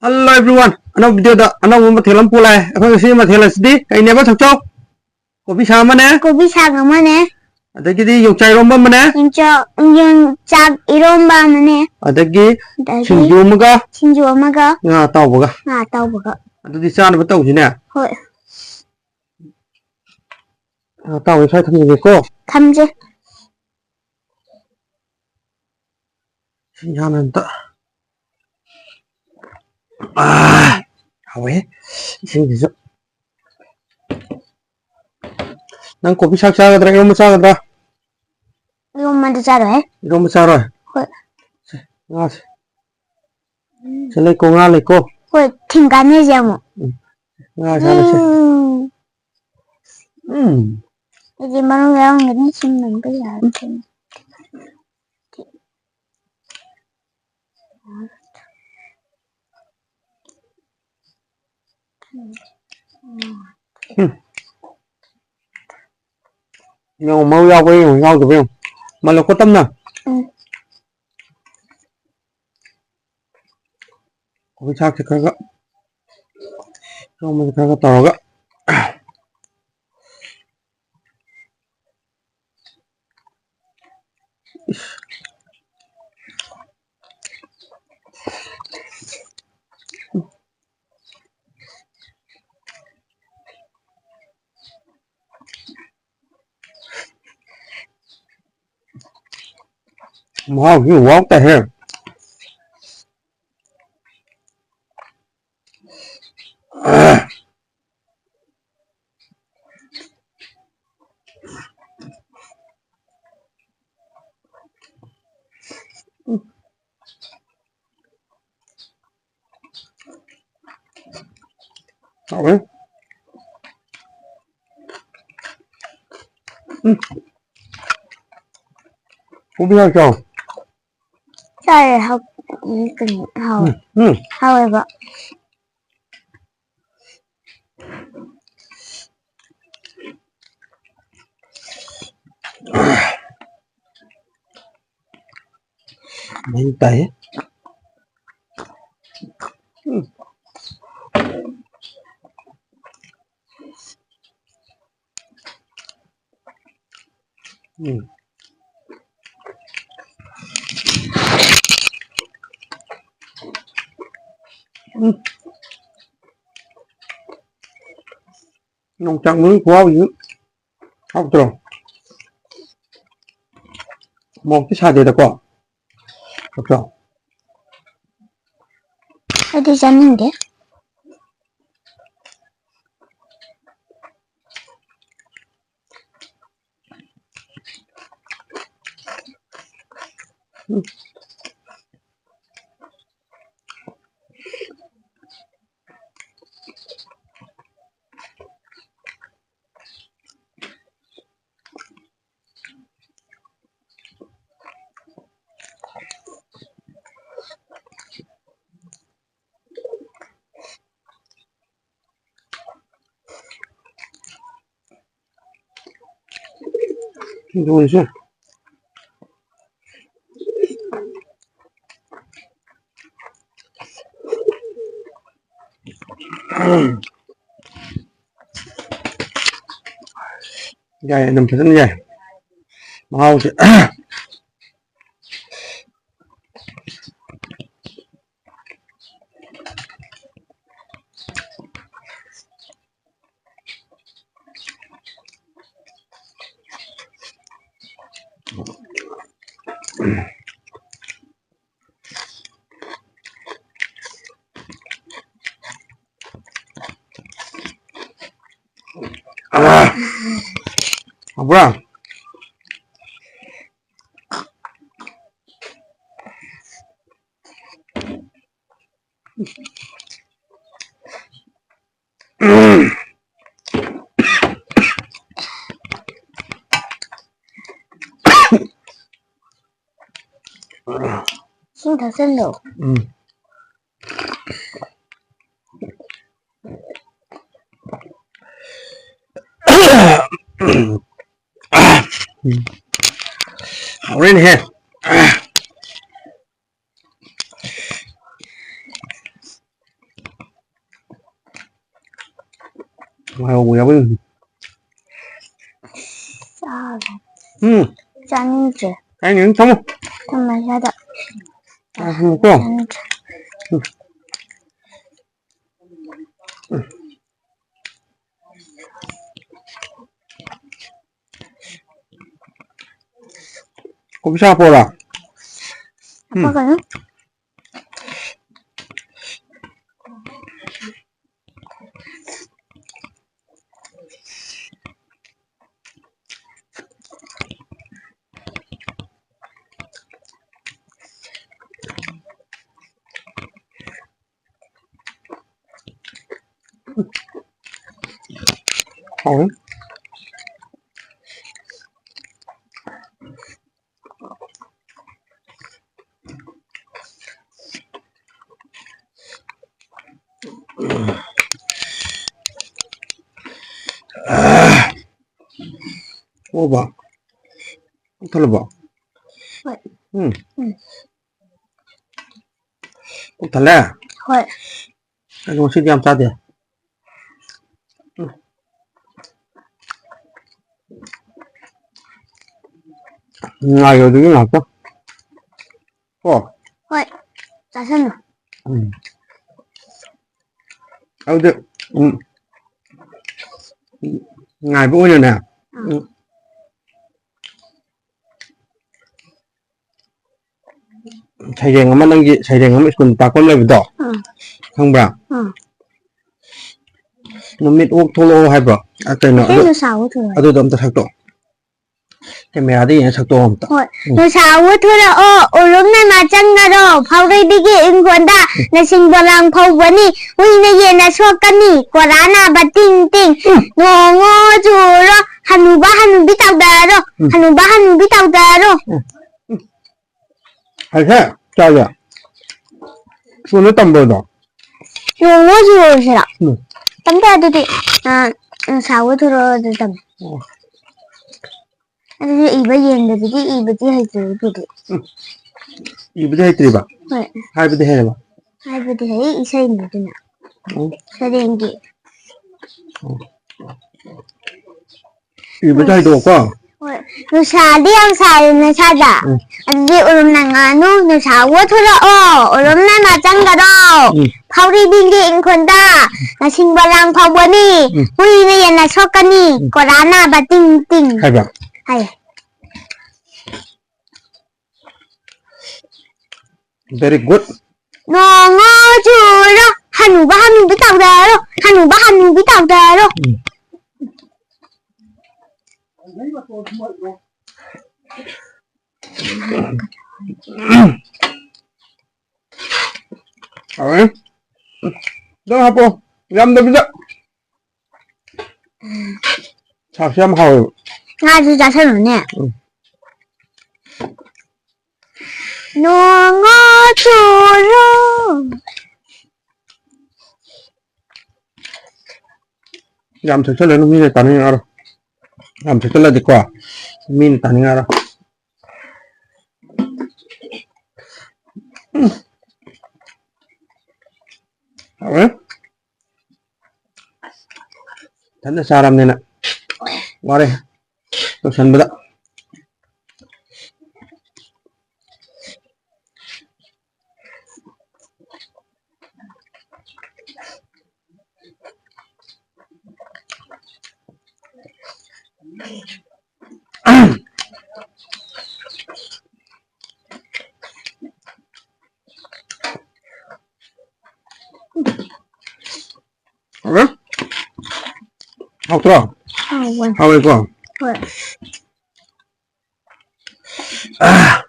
Hello everyone. Anong video da anong mathilam pulai. Ako si mathilam sidi. Kay neba thakchok. Kopi sama ne. 고비 사과만에 Adagi yung chai romba mane. yung 짝 이런바만에 Adagi 다시 sinju maga. 진주 엄마가 Nga tao baga. 나왔다고 보고 Adagi sana ba tao sine. 헐 Tao sai tham ni ko. 감지 Sinyanan ta. Ah. Hawe. Sinju. Nang kopi sak sak kadra yung masak kadra. 이것만 더 잘해 Yung masak rồi. 헐 Nga. Sale ko nga le ko. 헐 팀간이자모 Nga sa se. 이제 말은 왜안 그러니 심는 거야 Nhưng mà mau rau với rau được không? Mà là có tâm nè. Có cái chắc thì cái gấp. Không mình cái tàu gấp. Wow, you walk the hair. Đấy. Không biết sao. 쌀 하고 하고 however Bánh tấy. Nông trang mới quá dữ. Học rồi. Một cái xa để được quả. Học rồi. 어디 잤는데 Rồi chứ. Dài nằm thật dài. Mau chứ. 뭐야? 힘더 쓸로 Rain here. 아이고, 야분. 싸 응, 짠지 아니, 잠깐만. 정말 사다 아, 먹고. 짠지 고기 사 보라. 아빠가요? 어, 먹어봐. 털어봐. 왜? 응. 응. 꼭 달래. 헐 이거 시디 한번 싸대. 아, 여기 나왔어? 헐 짜증나 아, 근데, ngài bữa giờ nè. 자이랭하면 난게 자이랭하면 있군 딱 걸려비도. 형봐. 놈이 옥 돌로 해봐. 아까 너. cái thứ sáu thôi 아도 엄청 작도. cái mẹ đi 작도 엄청. 헐 thứ sáu thôi là lúc này mà chân là đồ phao đi đi cái ứng quần ta là sinh vào lòng phao vấn đi ui này về là số cân đi quả lá nào bà tinh tinh ngô ngô chú đó hanu biết tao đà đó hanu biết tao đà đó hay thế cho vậy 손을 땀버다 ngô ngô chú rồi đó tắm ra tôi thì sáu thôi rồi tắm 아니 이거 얘는데 이거 해줘 그래 이부터 해드려봐 네 할부터 해봐 할부터 해 이사이 뭐드나 사dengi 이부터 해도 없고 nó xài đi ăn xài nó xài đã anh đi ôm nàng à nó xài quá thôi đó ôm này mà chẳng cả đâu phao đi đi đi anhคนta là sinh vào làng phao bữa đi ui này là sốt cái đi quả đá nào bà tinh tinh 해봐 hay very good nó ngó chú đó hanu biết tao đà đó hanu biết tao đà đó 어? 너 하고 얌도 비자 잡시 한번 하고 아주 자세하네 농어 주로 얌 저절로 미네 따는 알아 얌 저절로 될거 미네 따는 알아 어? 단데 사람 내나 말해 또 전부다 어? 하고 들어 하고 있고 아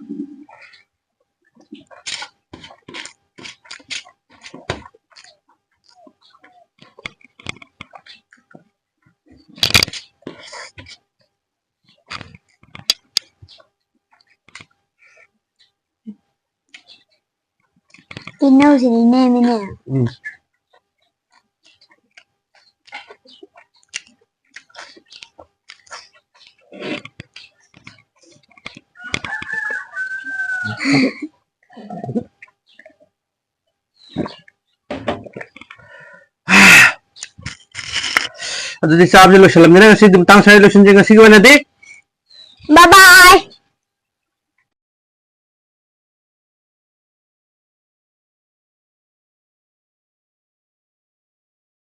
tin đâu thì đi nè nè ꯑꯗꯨꯗꯤ ꯆꯥꯕꯁꯦ ꯂꯣꯏꯁꯤꯜꯂꯝꯅꯤꯅ ꯉꯁꯤꯗꯤ ꯃꯇꯥꯡ ꯁ꯭ꯋꯥꯏꯗ ꯂꯣꯏꯁꯤꯟꯖꯦ ꯉꯁꯤꯒꯤ ꯑꯣꯏꯅꯗꯤ